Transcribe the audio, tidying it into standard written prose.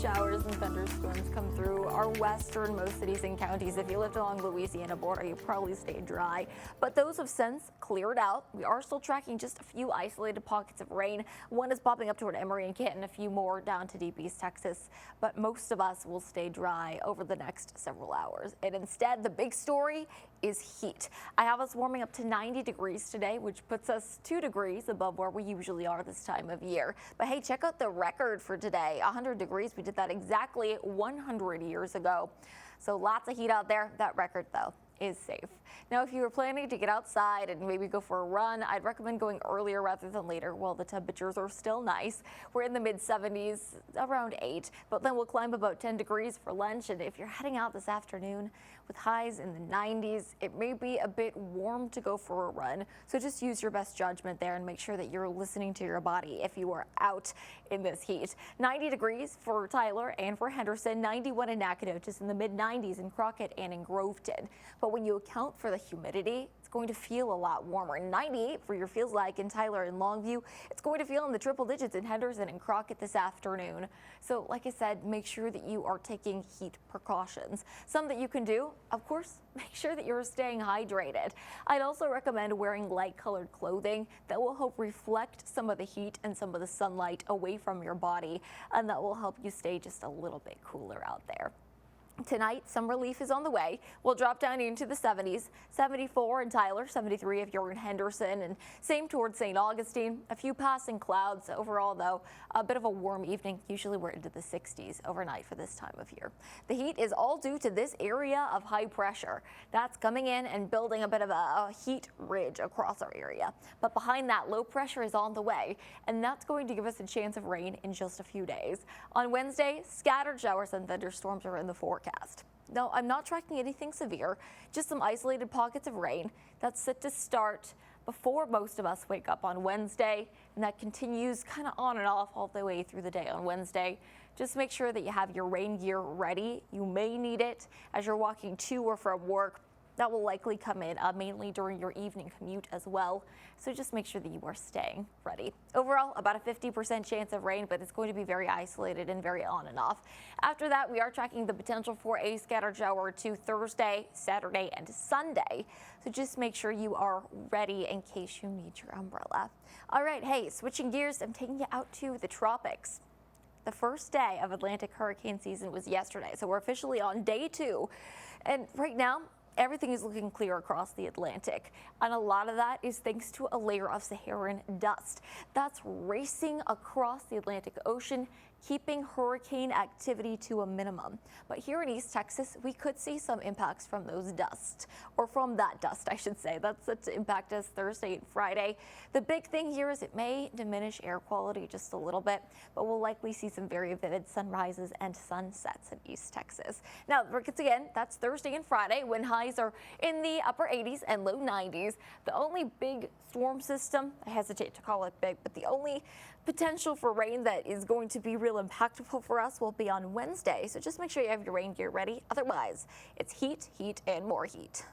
Showers and thunderstorms come through our westernmost cities and counties. If you lived along the Louisiana border, you probably stayed dry, but those have since cleared out. We are still tracking just a few isolated pockets of rain. One is popping up toward Emory and Canton, a few more down to deep East Texas, but most of us will stay dry over the next several hours. And instead, the big story is heat. I have us warming up to 90 degrees today, which puts us 2 degrees above where we usually are this time of year. But hey, check out the record for today, 100 degrees. We did that exactly 100 years ago. So lots of heat out there. That record, though, is safe. Now, if you were planning to get outside and maybe go for a run, I'd recommend going earlier rather than later while the temperatures are still nice. We're in the mid 70s, around 8, but then we'll climb about 10 degrees for lunch. And if you're heading out this afternoon with highs in the 90s, it may be a bit warm to go for a run. So just use your best judgment there and make sure that you're listening to your body if you are out in this heat. 90 degrees for Tyler and for Henderson, 91 in Nacogdoches, in the mid 90s in Crockett and in Groveton. But when you account for the humidity, it's going to feel a lot warmer. 98 for your feels like in Tyler and Longview. It's going to feel in the triple digits in Henderson and Crockett this afternoon. So like I said, make sure that you are taking heat precautions. Some that you can do, of course, make sure that you're staying hydrated. I'd also recommend wearing light colored clothing that will help reflect some of the heat and some of the sunlight away from your body, and that will help you stay just a little bit cooler out there. Tonight, some relief is on the way. We'll drop down into the 70s, 74 in Tyler, 73 if you're in Henderson, and same towards St. Augustine. A few passing clouds. Overall, though, a bit of a warm evening. Usually we're into the 60s overnight for this time of year. The heat is all due to this area of high pressure. That's coming in and building a bit of a heat ridge across our area. But behind that, low pressure is on the way, and that's going to give us a chance of rain in just a few days. On Wednesday, scattered showers and thunderstorms are in the forecast. No, I'm not tracking anything severe, just some isolated pockets of rain. That's set to start before most of us wake up on Wednesday, and that continues kind of on and off all the way through the day on Wednesday. Just make sure that you have your rain gear ready. You may need it as you're walking to or from work. That will likely come in mainly during your evening commute as well. So just make sure that you are staying ready. Overall, about a 50% chance of rain, but it's going to be very isolated and very on and off. After that, we are tracking the potential for a scattered shower or two Thursday, Saturday, and Sunday. So just make sure you are ready in case you need your umbrella. All right, hey, switching gears, I'm taking you out to the tropics. The first day of Atlantic hurricane season was yesterday, so we're officially on day 2. And right now, everything is looking clear across the Atlantic, and a lot of that is thanks to a layer of Saharan dust that's racing across the Atlantic Ocean, keeping hurricane activity to a minimum. But here in East Texas, we could see some impacts from those dust, or from that dust, I should say. That's set to impact us Thursday and Friday. The big thing here is it may diminish air quality just a little bit, but we'll likely see some very vivid sunrises and sunsets in East Texas. Now, again, that's Thursday and Friday when highs are in the upper 80s and low 90s. The only big storm system, I hesitate to call it big, but the only potential for rain that is going to be real impactful for us will be on Wednesday. So just make sure you have your rain gear ready. Otherwise, it's heat, heat, and more heat.